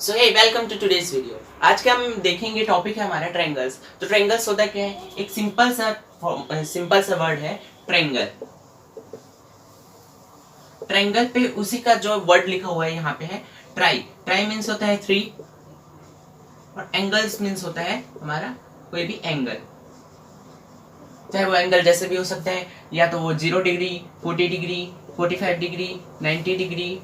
So hey welcome to today's video. आज का हम देखेंगे टॉपिक है हमारा ट्रायंगल्स। तो ट्रायंगल्स होता क्या है? एक सिंपल सा वर्ड है ट्रायंगल। ट्रायंगल पे उसी का जो वर्ड लिखा हुआ है यहाँ पे है ट्राई। ट्राई मीन्स होता है थ्री और एंगल्स मीन्स होता है हमारा कोई भी एंगल, चाहे वो एंगल जैसे भी हो सकता है, या तो वो 0 degree, 40 degree, 45 degree, 90 degree,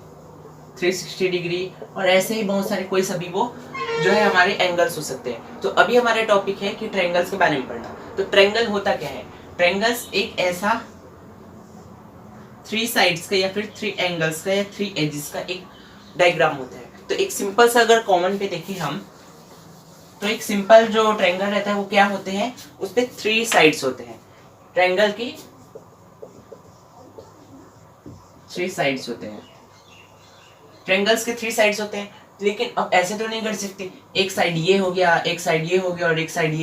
360 degree और ऐसे ही बहुत सारे कोई सभी वो जो है हमारे एंगल्स हो सकते हैं। तो अभी हमारा टॉपिक है कि ट्रायंगल्स के बारे में पढ़ना। तो ट्रायंगल होता क्या है? ट्रायंगल्स एक ऐसा 3 साइड्स का या फिर 3 एंगल्स का या 3 एजेस का एक डायग्राम होता है। तो एक सिंपल सा अगर कॉमन पे देखें हम, तो एक सिंपल जो ट्रायंगल रहता है वो क्या होते हैं, उस पे 3 साइड्स होते हैं। ट्रायंगल की 3 साइड्स होते हैं। ट्रायंगल्स के 3 साइड्स होते हैं, लेकिन अब ऐसे तो नहीं कर सकते एक साइड ये हो गया, एक साइड ये हो गया और एक साइड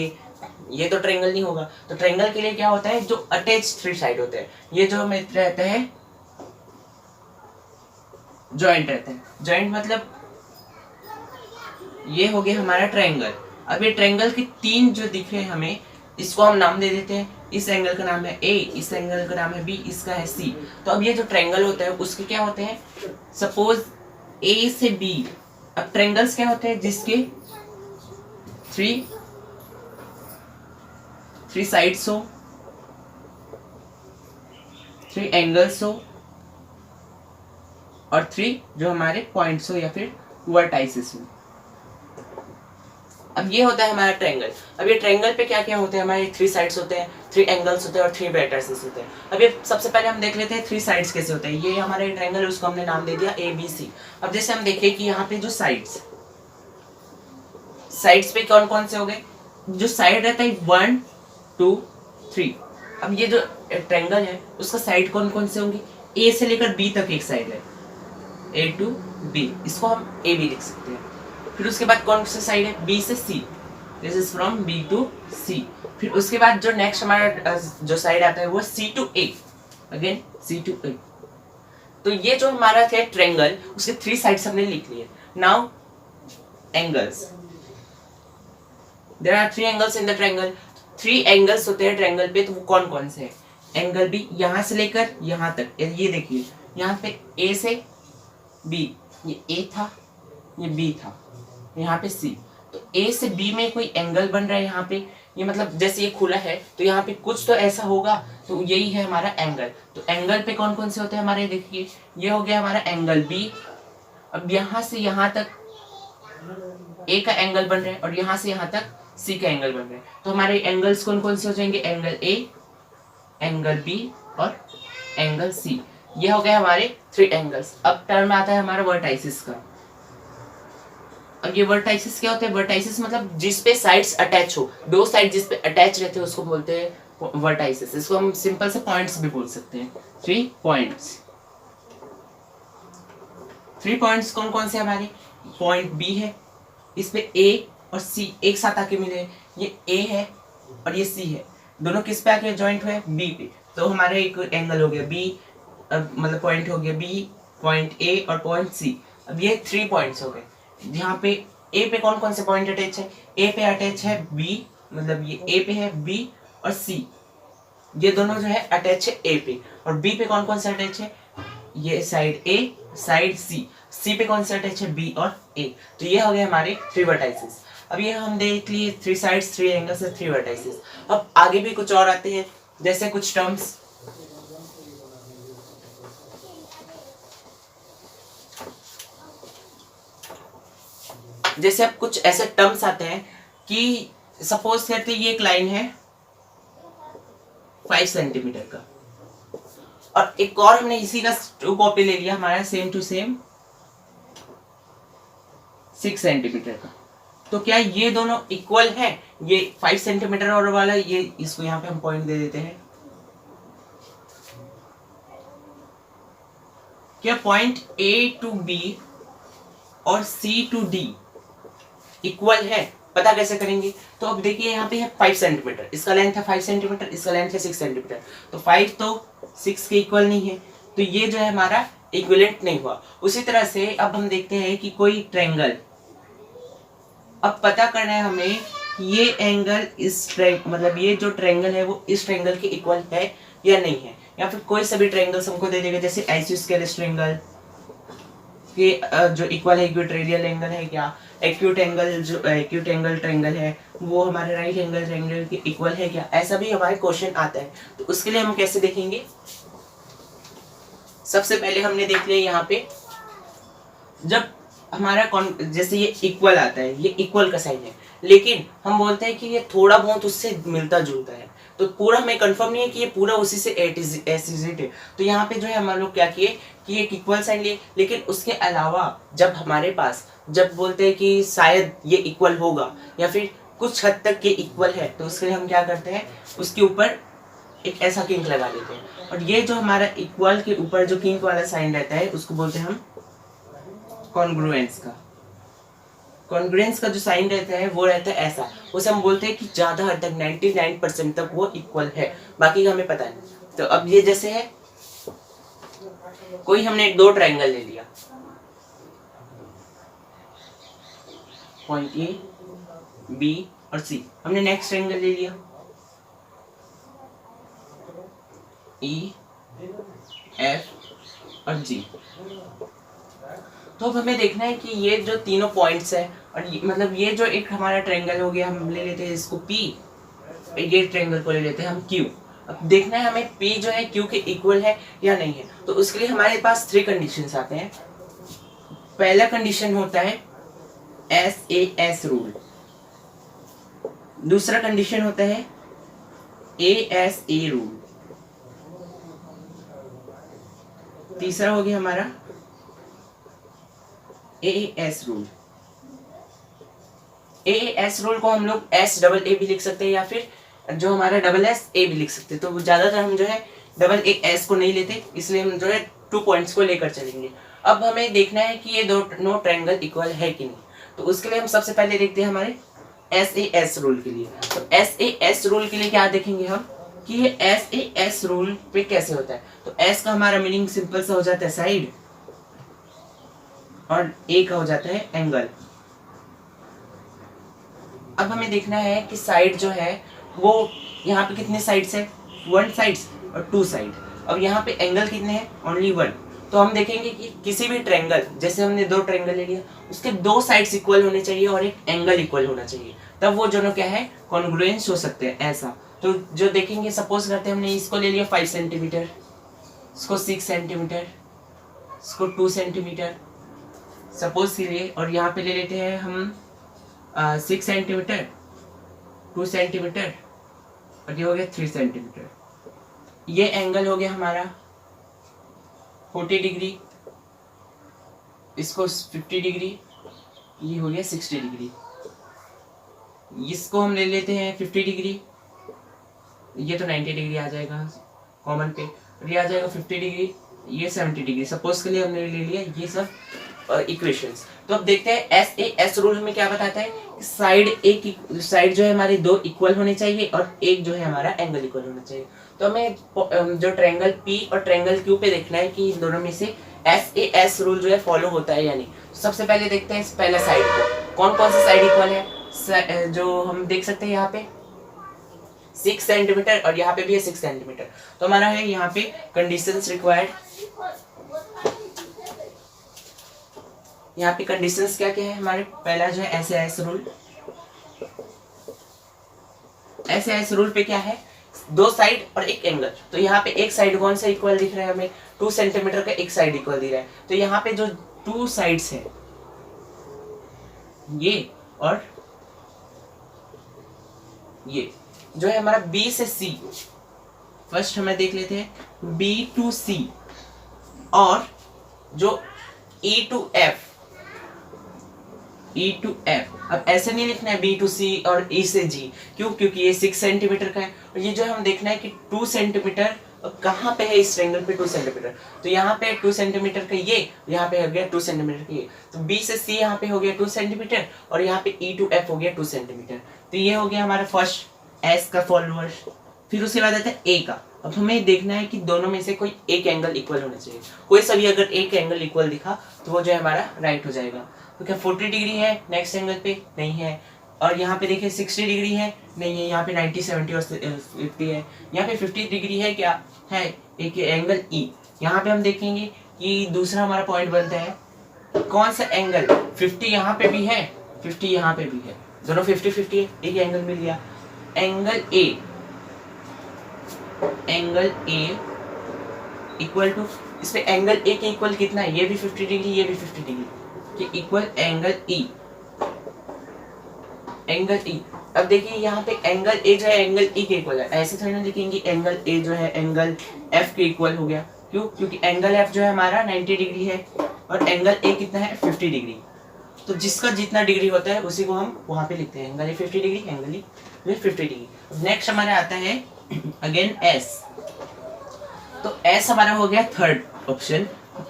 ये तो ट्रायंगल नहीं होगा। तो ट्रायंगल के लिए क्या होता है, जो अटैच 3 साइड होते हैं, ये जो हमें रहता है जॉइंट रहता है। जॉइंट मतलब ये हो गया हमारा ट्रायंगल। अब ये ट्रायंगल के 3 जो दिख रहे हैं हमें, इसको हम नाम दे देते हैं। इस एंगल का नाम है ए, इस एंगल का नाम है बी, इसका है सी। तो अब ये जो ट्रायंगल होता है उसके क्या होते हैं, सपोज ए से बी। अब ट्रायंगल्स क्या होते हैं, जिसके 3 साइड्स हो, 3 एंगल्स हो और 3 जो हमारे पॉइंट्स हो या फिर वर्टाइसेस हो। अब ये होता है हमारा ट्रायंगल। अब ये ट्रायंगल पे क्या क्या होते हैं, हमारे 3 साइड्स होते हैं, 3 एंगल्स होते हैं और 3 वर्टाइसेस होते हैं। अब ये सबसे पहले हम देख लेते हैं 3 साइड्स कैसे होते हैं। ये हमारे ट्रायंगल है, उसको हमने नाम दे दिया ए बी सी। अब जैसे हम देखें कि यहाँ पे जो साइड्स पे कौन कौन से हो गए, जो साइड रहता है 1 2 3। अब ये जो ट्रायंगल है उसका साइड कौन कौन से होंगे, ए से लेकर बी तक एक साइड है, ए टू बी, इसको हम ए बी लिख सकते हैं। फिर उसके बाद कौन सा साइड है, बी से C, this is from B to C. फिर उसके बाद जो नेक्स्ट हमारा जो साइड आता है वो C to A, again C to A. तो ये जो हमारा है ट्रायंगल, उसके 3 साइड्स हमने लिख लिए। Now angles, there are 3 angles in the triangle. 3 angles होते हैं ट्रायंगल पे, तो वो कौन कौन से हैं? एंगल बी यहाँ से लेकर यहाँ तक, ये देखिए यहाँ पे ए से बी, ये ए था, ये बी था, यहाँ पे सी। तो ए से बी में कोई एंगल बन रहा है यहाँ पे, ये मतलब जैसे ये खुला है तो यहाँ पे कुछ तो ऐसा होगा, तो यही है हमारा एंगल। तो एंगल पे कौन कौन से होते हैं हमारे, देखिए ये हो गया हमारा एंगल बी। अब यहाँ से यहाँ तक ए का एंगल बन रहा है और यहाँ से यहाँ तक सी का एंगल बन रहा है। तो हमारे एंगल्स कौन कौन से हो जाएंगे, एंगल ए, एंगल बी और एंगल सी। ये हो गए हमारे 3 एंगल्स। अब टर्म आता है हमारा वर्टाइसिस का। अब ये वर्टाइसिस क्या होते हैं, वर्टाइसिस मतलब जिस पे साइड्स अटैच हो, 2 साइड जिस पे अटैच रहते हैं उसको बोलते हैं वर्टाइसिस। इसको हम सिंपल से पॉइंट्स भी बोल सकते हैं, 3 पॉइंट्स। 3 पॉइंट्स कौन कौन से हमारे, पॉइंट बी है, इस पे ए और सी एक साथ आके मिले, ये ए है और ये सी है, दोनों किस पे आके जॉइंट हुए, बी पे। तो हमारे एक एंगल हो गया बी, मतलब पॉइंट हो गया बी, पॉइंट ए और पॉइंट सी। अब ये 3 पॉइंट्स हो गए। यहाँ पे ए पे कौन कौन से पॉइंट अटैच है, ए पे अटैच है बी, मतलब ये ए पे है बी और सी, ये दोनों जो है अटैच है ए पे। और बी पे कौन कौन से अटैच है, ये साइड ए, साइड सी, सी पे कौन से अटैच है, बी और ए। तो ये हो गए हमारे 3 वर्टाइसेस। अब ये हम देख लिए 3 साइड्स, 3 एंगल्स से 3 वर्टाइसेस। अब आगे भी कुछ और आते हैं, जैसे कुछ टर्म्स, जैसे अब कुछ ऐसे टर्म्स आते हैं कि सपोज करते ये एक लाइन है 5 सेंटीमीटर का, और एक और हमने इसी का कॉपी ले लिया हमारा सेम टू सेम 6 सेंटीमीटर का। तो क्या ये दोनों इक्वल है, ये 5 सेंटीमीटर और वाला, ये इसको यहाँ पे हम पॉइंट दे देते हैं। क्या पॉइंट ए टू बी और सी टू डी इक्वल है, पता कैसे करेंगे? तो अब देखिए यहाँ पे है 5 सेंटीमीटर, इसका लेंथ है 5 सेंटीमीटर, इसका लेंथ है 6 सेंटीमीटर। तो 5 तो 6 के इक्वल नहीं है, तो ये जो है हमारा इक्विवेलेंट नहीं हुआ। उसी तरह से अब हम देखते हैं कि कोई ट्रायंगल अब पता करना है हमें ये एंगल इस मतलब ये जो ट्रायंगल है वो इस ट्रायंगल के इक्वल है या नहीं है, या फिर कोई सभी ट्रायंगल्स हमको दे देगा जैसे आइसोस्केलेस ट्रायंगल के जो इक्वल है इक्वेटोरियल एंगल है क्या, एक्यूट एंगल जो एक्यूट एंगल ट्रायंगल है वो हमारे राइट एंगल ट्रायंगल के इक्वल है क्या, ऐसा भी हमारे क्वेश्चन आता है। तो उसके लिए हम कैसे देखेंगे, सबसे पहले हमने देख लिया यहाँ पे जब हमारा जैसे ये इक्वल आता है, ये इक्वल का साइन है, लेकिन हम बोलते हैं कि ये थोड़ा बहुत उससे मिलता जुलता है, तो पूरा हमें कंफर्म नहीं है कि ये पूरा उसी से एसिजिट है। तो यहाँ पे जो है हम लोग क्या किए कि एक इक्वल साइन लिए, लेकिन उसके अलावा जब हमारे पास जब बोलते हैं कि शायद ये इक्वल होगा या फिर कुछ हद तक ये इक्वल है, तो उसके लिए हम क्या करते हैं उसके ऊपर एक ऐसा किंक लगा लेते हैं, और ये जो हमारा इक्वल के ऊपर जो किंक वाला साइन रहता है उसको बोलते हैं हम कॉन्ग्रुएंस का। कॉन्ग्रुएंस का जो साइन रहता है वो रहता है ऐसा, उसे हम बोलते हैं कि ज्यादा हद तक 99% तक वो इक्वल है, बाकी का हमें पता नहीं। तो अब ये जैसे है कोई हमने दो ट्रायंगल ले लिया, पॉइंट ए बी और सी, हमने नेक्स्ट ट्रायंगल ले लिया ई एफ और जी। तो अब हमें देखना है कि ये जो तीनों पॉइंट्स है और मतलब ये जो एक हमारा ट्रायंगल हो गया, हम ले लेते हैं इसको P, ये ट्रायंगल को ले लेते हैं हम Q। अब देखना है हमें P जो है Q के इक्वल है या नहीं है, तो उसके लिए हमारे पास 3 कंडीशंस आते हैं। पहला कंडीशन होता है SAS रूल, दूसरा कंडीशन होता है ASA रूल, तीसरा हो गया हमारा AAS रूल। AAS रूल को हम लोग SAA भी लिख सकते हैं या फिर जो हमारा SSA भी लिख सकते हैं, तो ज्यादातर हम जो है AAS को नहीं लेते, इसलिए हम जो है 2 पॉइंट्स को लेकर चलेंगे। अब हमें देखना है कि ये दो ट्रायंगल इक्वल है कि नहीं, तो उसके लिए हम सबसे पहले देखते हैं हमारे SAS रूल के लिए। तो SAS रूल के लिए क्या देखेंगे हम कि ये SAS रूल पे कैसे होता है। तो S का हमारा मीनिंग सिंपल सा हो जाता है साइड, और A का हो जाता है एंगल। अब हमें देखना है कि साइड जो है वो यहाँ पे कितने साइड्स है, 1 साइड्स और 2 साइड। अब यहाँ पे एंगल कितने हैं, ओनली 1। तो हम देखेंगे कि किसी भी ट्रायंगल, जैसे हमने 2 ट्रायंगल ले लिया, उसके 2 साइड्स इक्वल होने चाहिए और एक एंगल इक्वल होना चाहिए, तब वो दोनों क्या है कॉन्ग्रुएंस हो सकते हैं ऐसा। तो जो देखेंगे, सपोज करते हैं हमने इसको ले लिया 5 सेंटीमीटर, इसको 6 सेंटीमीटर, इसको 2 सेंटीमीटर सपोज के लिए, और यहाँ पे ले लेते हैं हम 6 सेंटीमीटर, 2 सेंटीमीटर और ये हो गया 3 सेंटीमीटर। ये एंगल हो गया हमारा 40 डिग्री, इसको 50 डिग्री, ये हो गया 60 डिग्री। इसको हम ले लेते हैं 50 डिग्री, ये तो 90 डिग्री आ जाएगा कॉमन पे, और ये आ जाएगा 50 डिग्री, ये 70 डिग्री। सपोज के लिए हमने ले लिया ये सब इक्वेशंस। तो अब देखते हैं SAS रूल हमें क्या बताता है, साइड जो है हमारी 2 इक्वल होने चाहिए और एक जो है हमारा एंगल इक्वल होना चाहिए। तो हमें जो ट्रायंगल P और ट्रायंगल Q पे देखना है कि इन दोनों में से SAS रूल जो है फॉलो होता है या नहीं। तो सबसे पहले देखते हैं इस पहला साइड को, कौन कौन सा साइड इक्वल है। जो हम देख सकते हैं यहाँ पे 6 सेंटीमीटर और यहाँ पे भी है 6 सेंटीमीटर। तो हमारा है यहाँ पे कंडीशंस रिक्वायर्ड, यहाँ पे कंडीशंस क्या क्या है हमारे। पहला जो है SAS रूल, SAS रूल पे क्या है 2 साइड और एक एंगल। तो यहाँ पे एक साइड कौन सा इक्वल दिख रहा है हमें, 2 सेंटीमीटर का एक साइड इक्वल दिख रहा है। तो यहाँ पे जो 2 साइड्स है ये और ये जो है हमारा B से C, फर्स्ट हमें देख लेते हैं B to C, और जो E to F, E to F। अब ऐसे नहीं लिखना है B to C और E से G, क्यों, क्योंकि ये 6 सेंटीमीटर का है, और ये जो हम देखना है कि 2 सेंटीमीटर कहाँ पे है इस ट्रायंगल पे 2 सेंटीमीटर। तो यहाँ पे 2 सेंटीमीटर का ये, यहाँ पे हो गया 2 सेंटीमीटर का ये। तो B से C यहाँ पे हो गया 2 सेंटीमीटर और यहाँ पे E to F हो गया 2 सेंटीमीटर। तो ये हो गया हमारा फर्स्ट S का फॉलोअर। फिर उसके बाद आता है A का। अब हमें देखना है कि दोनों में से कोई एक एंगल इक्वल होना चाहिए, कोई सा भी अगर एक एंगल इक्वल दिखा तो वो जो है हमारा राइट हो जाएगा। तो क्या 40 डिग्री है नेक्स्ट एंगल पे? नहीं है। और यहाँ पे देखिए 60 डिग्री है? नहीं है। यहाँ पे 90, 70 और 50 है। यहाँ पे 50 डिग्री है क्या? है। एक एंगल ई। यहाँ पे हम देखेंगे कि दूसरा हमारा पॉइंट बनता है कौन सा एंगल 50 यहाँ पे भी है, 50 यहाँ पे भी है, दोनों 50-50 है, एक एंगल मिल गया। एंगल ए इक्वल टू, इसमें एंगल ए के इक्वल कितना है? ये भी 50 डिग्री, ये भी 50 डिग्री के equal angle E. Angle E, अब देखिए यहाँ पे एंगल ए जो है एंगल ई के इक्वल है, ऐसे थोड़ी ना लिखेंगे एंगल ए जो है एंगल एफ के इक्वल हो गया। क्यों? क्योंकि एंगल एफ जो है हमारा 90 डिग्री है और एंगल ए कितना है? 50 डिग्री। तो जिसका जितना डिग्री होता है उसी को हम वहां पे लिखते हैं, angle A 50 degree, angle E 50 degree. Next हमारा आता है अगेन एस। तो एस हमारा हो गया थर्ड ऑप्शन।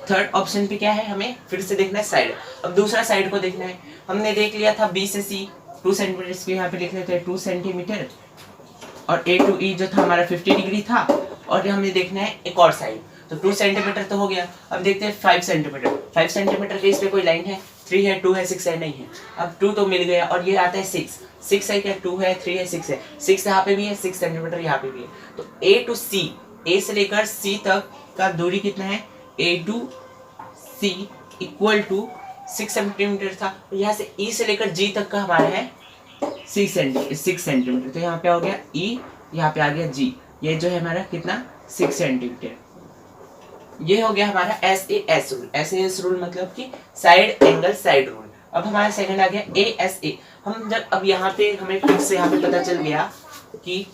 थर्ड ऑप्शन पे क्या है? हमें फिर से देखना है साइड। अब दूसरा साइड को देखना है। हमने देख लिया था बी से सी 2 सेंटीमीटर, इसको यहाँ पे लिख लेते हैं 2 सेंटीमीटर, और ए टू ई जो था हमारा 50 डिग्री था। और हमें देखना है एक और साइड, तो 2 सेंटीमीटर तो हो गया। अब देखते हैं 5 सेंटीमीटर। 5 सेंटीमीटर के इस पे कोई लाइन है? 3 है, 2 है, 6 है? नहीं है। अब 2 तो मिल गया, और ये आता है 6 है क्या? 2 है, 3 है, 6 है, 6 यहाँ पे भी है, 6 सेंटीमीटर यहाँ पे भी है। तो ए टू सी, ए से लेकर सी तक का दूरी कितना है? A to C equal to 6 centimetre था। यहाँ से ई से लेकर जी तक का हमारा है 6 सेंटीमीटर। तो यहाँ पे हो गया ई, यहाँ पे आ गया जी, ये जो है हमारा कितना? 6 सेंटीमीटर। ये हो गया हमारा S A S rule. S A S rule मतलब कि साइड एंगल साइड रूल। अब हमारा सेकंड आ गया ए एस ए। हम जब अब यहाँ पे हमें फिर से यहाँ पे पता चल गया कि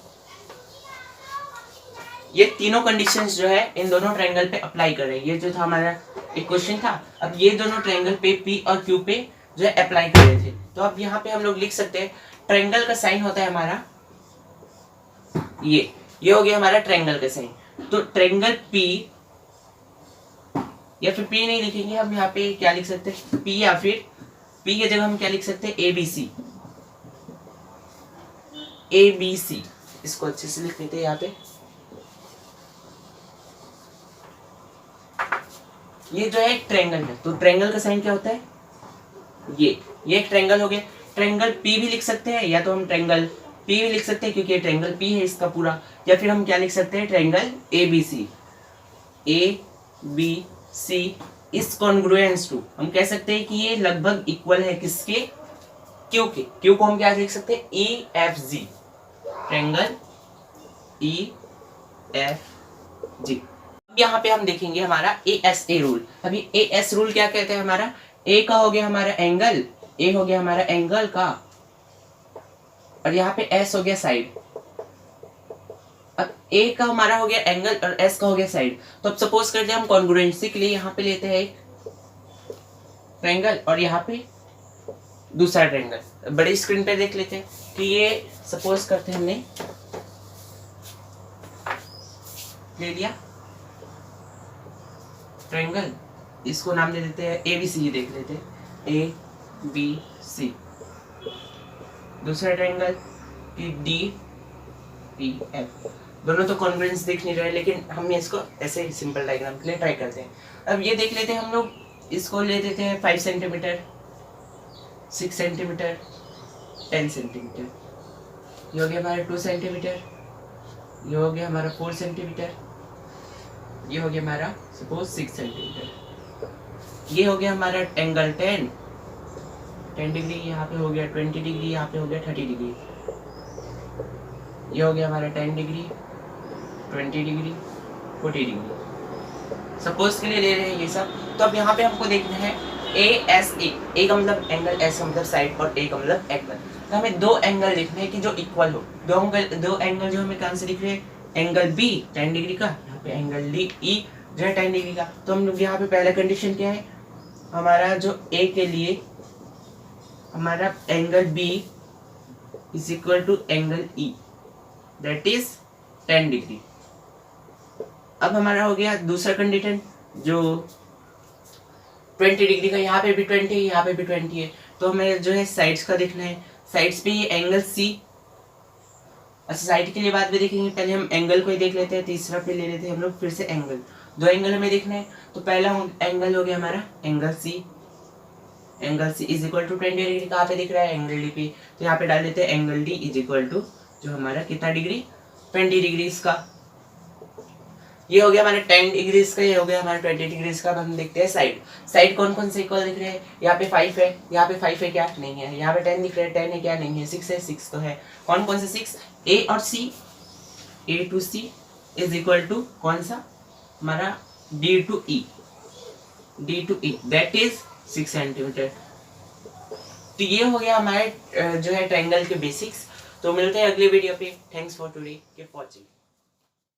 ये तीनों कंडीशंस जो है इन दोनों ट्रायंगल पे अप्लाई कर रहे हैं। ये जो था हमारा एक क्वेश्चन था, अब ये दोनों ट्रायंगल पे पी और क्यू पे जो है अप्लाई कर रहे थे। तो अब यहाँ पे हम लोग लिख सकते हैं ट्रायंगल का साइन होता है हमारा ये हो गया हमारा ट्रायंगल का साइन। तो ट्रायंगल पी, या फिर पी नहीं लिखेंगे हम, यहाँ पे क्या लिख सकते हैं? पी, या फिर पी की जगह हम क्या लिख सकते हैं? ए बी सी। ए बी सी, इसको अच्छे से लिख लेते हैं यहाँ पे। ये जो है एक ट्रायंगल है, तो ट्रायंगल का साइन क्या होता है? ये एक ट्रायंगल हो गया। ट्रायंगल पी भी लिख सकते हैं, या तो हम ट्रायंगल पी भी लिख सकते हैं क्योंकि ये ट्रायंगल पी है इसका पूरा, या फिर हम क्या लिख सकते हैं? Triangle A B C. A B C is congruence to, हम कह सकते हैं कि ये लगभग इक्वल है किसके? क्यू के। क्यू को हम क्या लिख सकते हैं? E F G, triangle E F G. यहाँ पे हम देखेंगे हमारा ए एस ए रूल। अभी ए एस रूल क्या कहते हैं? हमारा ए का हो गया हमारा एंगल, ए हो गया हमारा एंगल का, और यहाँ पे एस हो गया साइड। अब ए का हमारा हो गया एंगल और एस का हो गया साइड। तो अब सपोज करते हैं हम कॉन्ग्रुएंसी के लिए यहाँ पे लेते हैं एक ट्रायंगल और यहाँ पे दूसरा ट्रायंगल। बड़ी स्क्रीन पे देख लेते हैं कि ये सपोज करते हैं हमने ले लिया ट्रायंगल, इसको नाम दे देते हैं ए बी सी। देख लेते हैं ए बी सी। दूसरा ट्रायंगल डी ई एफ। दोनों तो कॉन्ग्रुएंस दिख नहीं रहे, लेकिन हम इसको ऐसे सिंपल डायग्राम के लिए ट्राई करते हैं। अब ये देख लेते हैं हम लोग, इसको ले देते हैं 5 सेंटीमीटर, 6 सेंटीमीटर, 10 सेंटीमीटर। ये हो गया हमारा 2 सेंटीमीटर, ये हो गया हमारा 4 सेंटीमीटर, ये हो गया हमारा सपोज 6 सेंटीमीटर। ये हो गया हमारा एंगल 10 डिग्री, यहाँ पे हो गया 20 डिग्री, यहाँ पे हो गया 30 डिग्री। ये हो गया हमारा 10 डिग्री, 20 डिग्री, 40 डिग्री। सपोज के लिए ले रहे हैं ये सब। तो अब यहाँ पे हमको देखना है ए एस ए का मतलब एंगल, एस का मतलब साइड, और ए का मतलब एंगल। तो हमें दो एंगल देखने हैं कि जो इक्वल हो। दो एंगल जो हमें कहाँ से दिख रहे हैं? एंगल बी 10 डिग्री का, यहाँ पे एंगल डी ई जो है 10 डिग्री का। तो हम लोग यहाँ पे पहला कंडीशन क्या है हमारा? जो ए के लिए हमारा angle B is equal to angle E, that is 10 degree. अब हमारा हो गया दूसरा कंडीशन जो 20 डिग्री का, यहाँ पे भी 20 है, यहाँ पे भी 20 है। तो हमें जो है साइड्स का देखना है। साइड्स पे ये एंगल सी, अच्छा साइड के लिए बाद में देखेंगे, पहले हम एंगल को ही देख लेते हैं। तीसरा पे ले लेते हैं हम लोग फिर से एंगल। दो एंगल हमें देखना है। तो पहला एंगल हो गया हमारा angle C, angle C is equal to 20 degree कहाँ पे दिख रहा है, एंगल डी पे, तो यहाँ पे डाल देते हैं angle D is equal to जो हमारा कितना डिग्री 20 डिग्री का। ये हो गया हमारे 10 डिग्री का, ये हो गया हमारा 20 डिग्री का। अब हम देखते हैं साइड, साइड कौन कौन से इक्वल दिख रहे हैं, यहाँ पे 5 है, यहाँ पे 5 है क्या, नहीं है, यहाँ पे 10 दिख रहे हैं, 10 है क्या, नहीं है, 6 है, 6 तो है, कौन कौन से 6, ए और C, A to C is equal to कौन सा हमारा D to E, D to E that is 6 centimetre. तो ये हो गया हमारे जो है ट्रायंगल के बेसिक्स। तो मिलते हैं अगले वीडियो पे। Thanks for today, keep watching.